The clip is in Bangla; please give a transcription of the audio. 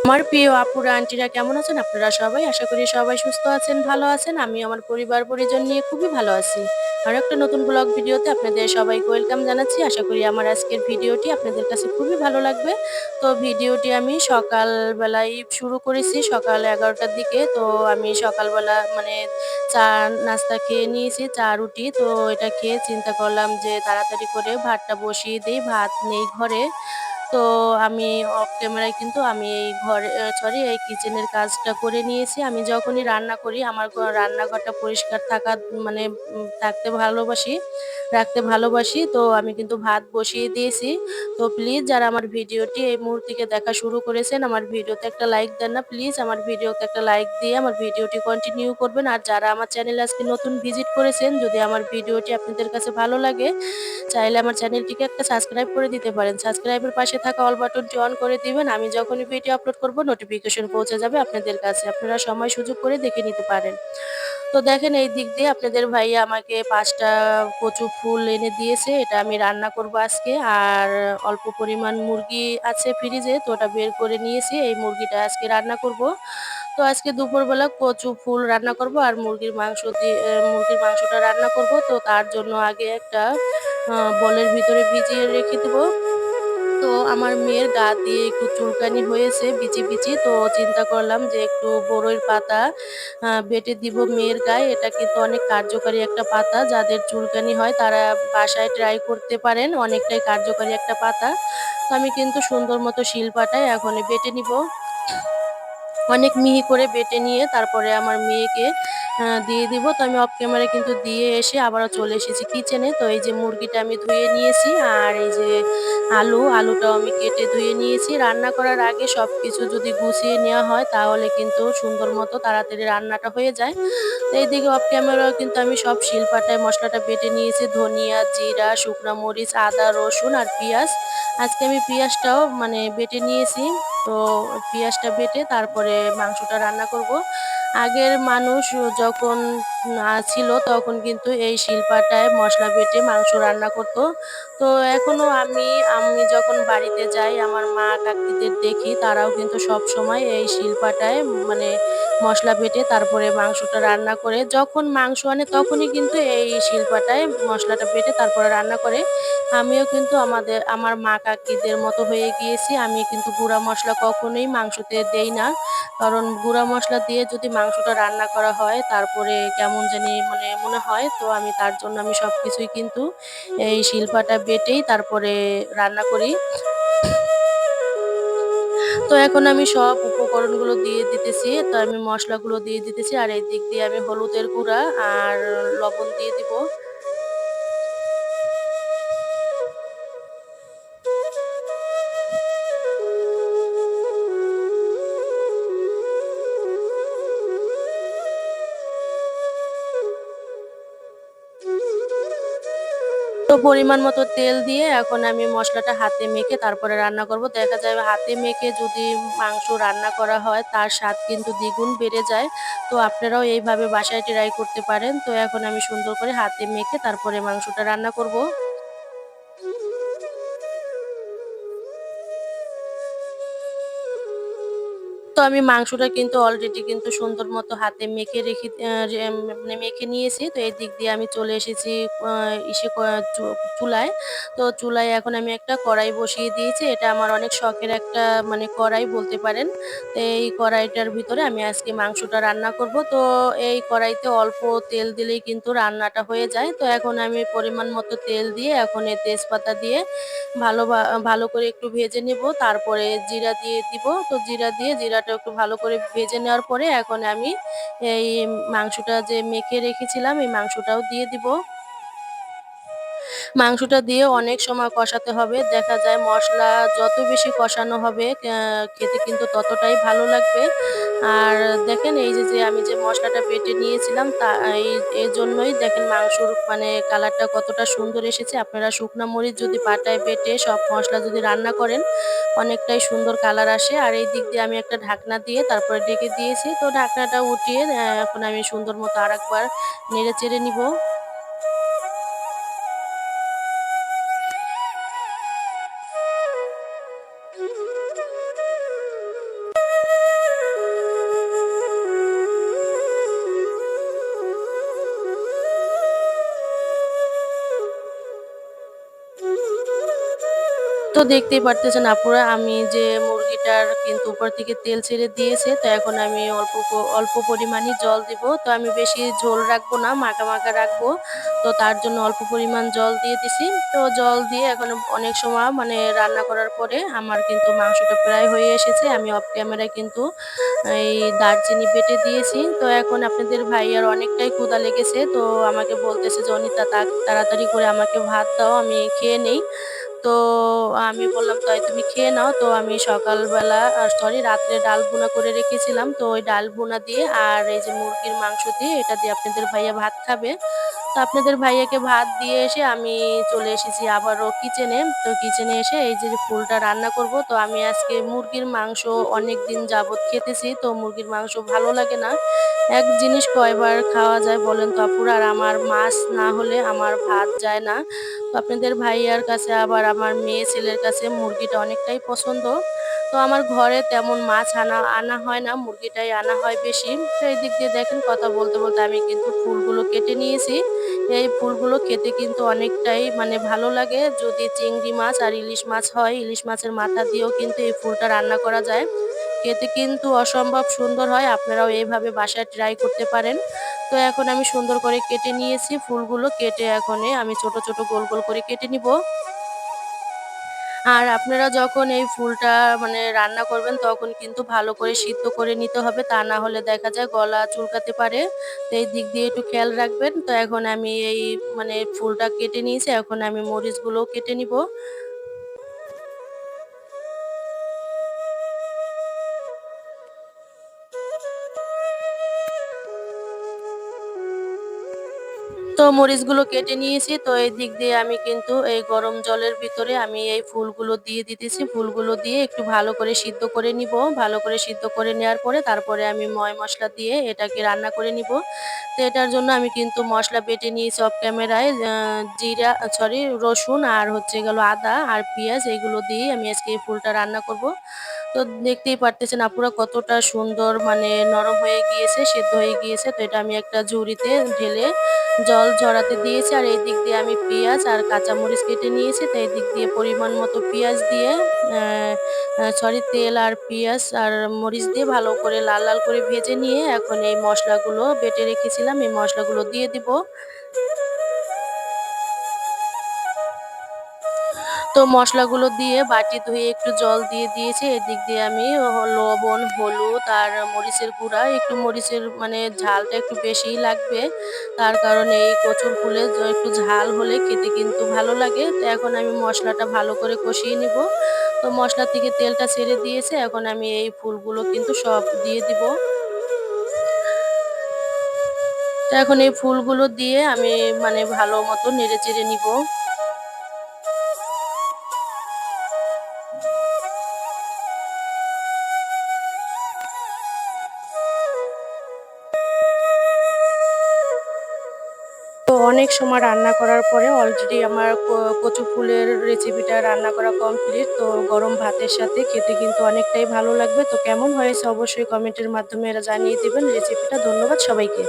আমার প্রিয় আপুরা, আন্টিরা কেমন আছেন আপনারা সবাই? আশা করি সবাই সুস্থ আছেন, ভালো আছেন। আমি আমার পরিবার-পরিজন নিয়ে খুবই ভালো আছি। আরো একটা নতুন ব্লগ ভিডিওতে আপনাদের সবাইকে ওয়েলকাম জানাচ্ছি। আশা করি আমার আজকের ভিডিওটি আপনাদের কাছে খুবই ভালো লাগবে। তো ভিডিওটি আমি সকাল বেলায় শুরু করেছি, সকাল ১১টার দিকে। তো আমি সকালবেলা চা নাস্তা খেয়ে নিয়েছি, চা রুটি। তো এটা খেয়ে চিন্তা করলাম যে তাড়াতাড়ি করে ভাতটা বসিয়ে দেই, ভাত নেই ঘরে। তো আমি অফ ক্যামেরায় কিন্তু আমি এই ঘরে সরি এই কিচেনের কাজটা করে নিয়েছি। আমি যখনই রান্না করি আমার রান্নাঘরটা পরিষ্কার মানে রাখতে ভালোবাসি। তো আমি কিন্তু ভাত বসিয়ে দিয়েছি। তো প্লিজ যারা আমার ভিডিওটি এই মুহূর্ত থেকে দেখা শুরু করেছেন, আমার ভিডিওতে একটা লাইক দেন না প্লিজ। আমার ভিডিওতে একটা লাইক দিয়ে আমার ভিডিওটি কন্টিনিউ করবেন। আর যারা আমার চ্যানেলে আজকে নতুন ভিজিট করেছেন, যদি আমার ভিডিওটি আপনাদের কাছে ভালো লাগে চাইলে আমার চ্যানেলটিকে একটা সাবস্ক্রাইব করে দিতে পারেন। সাবস্ক্রাইবের পাশে থাকা অল বাটনটি অন করে দিবেন। আমি যখনই ভিডিও আপলোড করব নোটিফিকেশন পৌঁছে যাবে আপনাদের কাছে। আপনারা সময় সুযোগ করে দেখে নিতে পারেন। তো দেখেন এই দিক দিয়ে আপনাদের ভাইয়া আমাকে ৫ টা কচু ফুল এনে দিয়েছে। এটা আমি রান্না করব আজকে। আর অল্প পরিমাণ মুরগি আছে ফ্রিজে, তো ওটা বের করে নিয়েছি। এই মুরগিটা আজকে রান্না করব। তো আজকে দুপুরবেলা কচু ফুল রান্না করব আর মুরগির মাংসটা রান্না করব। তো তার জন্য আগে একটা বলের ভিতরে ভিজিয়ে রেখে দেবো। তো আমার মেয়ের গা দিয়ে একটু চুলকানি হয়েছে বিচি। তো চিন্তা করলাম যে একটু বড়ইর পাতা বেটে দিব মেয়ের গায়ে। এটা কিন্তু অনেক কার্যকারী একটা পাতা। যাদের চুলকানি হয় তারা বাসায় ট্রাই করতে পারেন। অনেকটাই কার্যকারী একটা পাতা। তো আমি কিন্তু সুন্দর মতো শিলপাটায় এখন বেটে নিব। অনেক মিহি করে বেটে নিয়ে তারপরে আমার মেয়েকে দিয়ে দিব। তো আমি অফ ক্যামেরায় কিন্তু দিয়ে এসে আবারও চলে এসেছি কিচেনে। তো এই যে মুরগিটা আমি ধুয়ে নিয়েছি আর এই যে আলুটাও আমি কেটে ধুয়ে নিয়েছি। রান্না করার আগে সবকিছু যদি গুছিয়ে নেওয়া হয় তাহলে কিন্তু সুন্দর মতো তাড়াতাড়ি রান্নাটা হয়ে যায়। তো এইদিকে অফ ক্যামেরাও কিন্তু আমি সব শিলপাটায় মসলাটা বেটে নিয়েছি। ধনিয়া, জিরা, শুকনা মরিচ, আদা, রসুন আর পিঁয়াজ। আজকে আমি পিঁয়াজটাও বেটে নিয়েছি। তো পিঁয়াজটা বেটে তারপরে মাংসটা রান্না করব। আগের মানুষ যখন ছিল তখন কিন্তু এই শিলপাটায় মসলা বেটে মাংস রান্না করত। তো এখনো আমি যখন বাড়িতে যাই আমার মা কাকিদের দেখি তারাও কিন্তু সবসময় এই শিলপাটায় মানে মসলা বেটে তারপরে মাংসটা রান্না করে। যখন মাংস আনে তখনই কিন্তু এই শিলপাটায় মসলাটা বেটে তারপরে রান্না করে। আমিও কিন্তু আমার মা কাকিদের মতো হয়ে গিয়েছি। আমি কিন্তু গুঁড়া মসলা কখনোই মাংসতে দেই না। কারণ গুঁড়া মসলা দিয়ে যদি মাংসটা রান্না করা হয় তারপরে কেমন জানি মনে হয়। তো তার জন্য আমি সবকিছুই কিন্তু এই শিলপাটা বেটেই তারপরে রান্না করি। তো এখন আমি সব উপকরণগুলো দিয়ে দিতেছি। তো আমি মসলাগুলো দিয়ে দিতেছি আর এই দিক দিয়ে আমি হলুদের গুঁড়া আর লবণ দিয়ে দিব। তো পরিমাণ মতো তেল দিয়ে এখন আমি মসলাটা হাতে মেখে তারপরে রান্না করব। দেখা যায় হাতে মেখে যদি মাংস রান্না করা হয় তার স্বাদ কিন্তু দ্বিগুণ বেড়ে যায়। তো আপনারাও এইভাবে বাসায় ট্রাই করতে পারেন। তো এখন আমি সুন্দর করে হাতে মেখে তারপরে মাংসটা রান্না করব। তো আমি মাংসটা কিন্তু অলরেডি কিন্তু সুন্দর মতো হাতে মেখে রেখে আ রে মেখে নিয়েছি। তো এদিক দিয়ে আমি চলে এসেছি আ ইসে ক চু চুলায়। তো চুলায় এখন আমি একটা কড়াই বসিয়ে দিয়েছি। এটা আমার অনেক শখের একটা কড়াই বলতে পারেন। তো এই কড়াইটার ভিতরে আমি আজকে মাংসটা রান্না করব। তো এই কড়াইতে অল্প তেল দিলেই কিন্তু রান্নাটা হয়ে যায়। তো এখন আমি পরিমাণ মতো তেল দিয়ে এখন তেজপাতা দিয়ে ভালো করে একটু ভেজে নেব। তারপরে জিরা দিয়ে দিব। তো জিরাটা একটু ভালো করে ভেজে নেওয়ার পরে এখন আমি এই মাংসটা যে মেখে রেখেছিলাম এই মাংসটাও দিয়ে দিব। মাংসটা দিয়ে অনেক সময় কষাতে হবে। দেখা যায় মসলা যত বেশি কষানো হবে খেতে কিন্তু ততটাই ভালো লাগবে। আর দেখেন এই যে আমি যে মসলাটা বেটে নিয়েছিলাম এই এজন্যই দেখেন মাংসর কালারটা কতটা সুন্দর এসেছে। আপনারা শুকনা মরিচ যদি পাটায় বেটে সব মসলা যদি রান্না করেন অনেকটাই সুন্দর কালার আসে। আর এই দিক দিয়ে আমি একটা ঢাকনা দিয়ে তারপরে ঢেকে দিয়েছি। তো ঢাকনাটা উঠিয়ে এখন আমি সুন্দর মতো আরেকবার নেড়ে চেড়ে নিব। তো দেখতেই পারতেছেন আপুরা আমি যে মুরগিটার কিন্তু উপর থেকে তেল ছেড়ে দিয়েছে। তো এখন আমি অল্প পরিমাণই জল দিব। তো আমি বেশি ঝোল রাখবো না, মাখা, মাখা রাখবো। তো তার জন্য অল্প পরিমাণ জল দিয়ে দিছি। তো জল দিয়ে এখন অনেক সময় মানে রান্না করার পরে আমার কিন্তু মাংসটা প্রায় হয়ে এসেছে। আমি অফ ক্যামেরায় কিন্তু এই দারচিনি বেটে দিয়েছি। তো এখন আপনাদের ভাইয়ার অনেকটাই ক্ষুধা লেগেছে। তো আমাকে বলতেছে যে, "অনিতা তাড়াতাড়ি করে আমাকে ভাত দাও, আমি খেয়ে নেই।" তো আমি বললাম, "তাই তুমি খেয়ে নাও।" তো আমি সকালবেলা সরি রাত্রে ডাল ভুনা করে রেখেছিলাম। তো ওই ডাল ভুনা দিয়ে আর এই যে মুরগির মাংস দিয়ে এটা দিয়ে আপনাদের ভাইয়া ভাত খাবে। তো আপনাদের ভাইয়াকে ভাত দিয়ে এসে আমি চলে এসেছি আবারও কিচেনে। তো কিচেনে এসে এই যে ফুলটা রান্না করব। তো আমি আজকে মুরগির মাংস অনেকদিন যাবৎ খেতেছি। তো মুরগির মাংস ভালো লাগে না। এক জিনিস কয়বার খাওয়া যায় বলেন তো আপুরা? আর আমার মাছ না হলে আমার ভাত যায় না। তো আপনাদের ভাইয়ার কাছে আবার আমার মেয়ে ছেলের কাছে মুরগিটা অনেকটাই পছন্দ। তো আমার ঘরে তেমন মাছ আনা হয় না, মুরগিটাই আনা হয় বেশি। তো এদিক দিয়ে দেখেন কথা বলতে, বলতে আমি কিন্তু ফুলগুলো কেটে নিয়েছি। এই ফুলগুলো খেতে কিন্তু অনেকটাই মানে ভালো লাগে। যদি চিংড়ি মাছ আর ইলিশ মাছ হয়, ইলিশ মাছের মাথা দিয়েও কিন্তু এই ফুলটা রান্না করা যায়। খেতে কিন্তু অসম্ভব সুন্দর হয়। আপনারাও এভাবে বাসায় ট্রাই করতে পারেন। তো এখন আমি সুন্দর করে কেটে নিয়েছি ফুলগুলো। কেটে আমি ছোট, ছোট গোল, গোল করে কেটে নিবো। আর আপনারা যখন এই ফুলটা মানে রান্না করবেন তখন কিন্তু ভালো করে সিদ্ধ করে নিতে হবে। তা না হলে দেখা যায় গলা চুলকাতে পারে। তো এই দিক দিয়ে একটু খেয়াল রাখবেন। তো এখন আমি এই মানে ফুলটা কেটে নিয়েছি। এখন আমি মরিচগুলোও কেটে নিবো। তো মরিচগুলো কেটে নিয়েছি। তো এই দিক দিয়ে আমি কিন্তু এই গরম জলের ভিতরে আমি এই ফুলগুলো দিয়ে দিতেছি। ফুলগুলো দিয়ে একটু ভালো করে সিদ্ধ করে নিবো। ভালো করে সিদ্ধ করে নেওয়ার পরে তারপরে আমি মসলা দিয়ে এটাকে রান্না করে নিবো। তো এটার জন্য আমি কিন্তু মসলা বেটে নিয়েছি অফ ক্যামেরায়। জিরা সরি রসুন আর হচ্ছে গেল আদা আর পেঁয়াজ এগুলো দিয়েই আমি আজকে এই ফুলটা রান্না করব। তো দেখতেই পারতেছেন আপুরা কতটা সুন্দর মানে নরম হয়ে গিয়েছে, সেদ্ধ হয়ে গিয়েছে। তো এটা আমি একটা ঝুড়িতে ঢেলে জল ঝরাতে দিয়েছি। আর এই দিক দিয়ে আমি পেঁয়াজ আর কাঁচামরিচ কেটে নিয়েছি। তো এই দিক দিয়ে পরিমাণ মতো পেঁয়াজ দিয়ে অ্যা সরি তেল আর পেঁয়াজ আর মরিচ দিয়ে ভালো করে লাল, লাল করে ভেজে নিয়ে এখন এই মসলাগুলো বেটে রেখেছিলাম, এই মসলাগুলো দিয়ে দিব। তো মসলাগুলো দিয়ে বাটি ধুয়ে একটু জল দিয়ে দিয়েছি। এদিক দিয়ে আমি লবণ, হলুদ আর মরিচের গুঁড়া, একটু মরিচের মানে ঝালটা একটু বেশিই লাগবে। তার কারণে এই কচুর ফুলে একটু ঝাল হলে খেতে কিন্তু ভালো লাগে। তো এখন আমি মসলাটা ভালো করে কষিয়ে নিব। তো মসলা থেকে তেলটা ছেড়ে দিয়েছে। এখন আমি এই ফুলগুলো কিন্তু সব দিয়ে দিব। তো এখন এই ফুলগুলো দিয়ে আমি মানে ভালো মতো নেড়েচেড়ে নিব। তো অনেক সময় রান্না করার পরে অলরেডি আমার কচু ফুলের রেসিপিটা রান্না করা কমপ্লিট। তো গরম ভাতের সাথে খেতে কিন্তু অনেকটাই ভালো লাগবে। তো কেমন হয়েছে অবশ্যই কমেন্টের মাধ্যমে জানিয়ে দিবেন রেসিপিটা। ধন্যবাদ সবাইকে।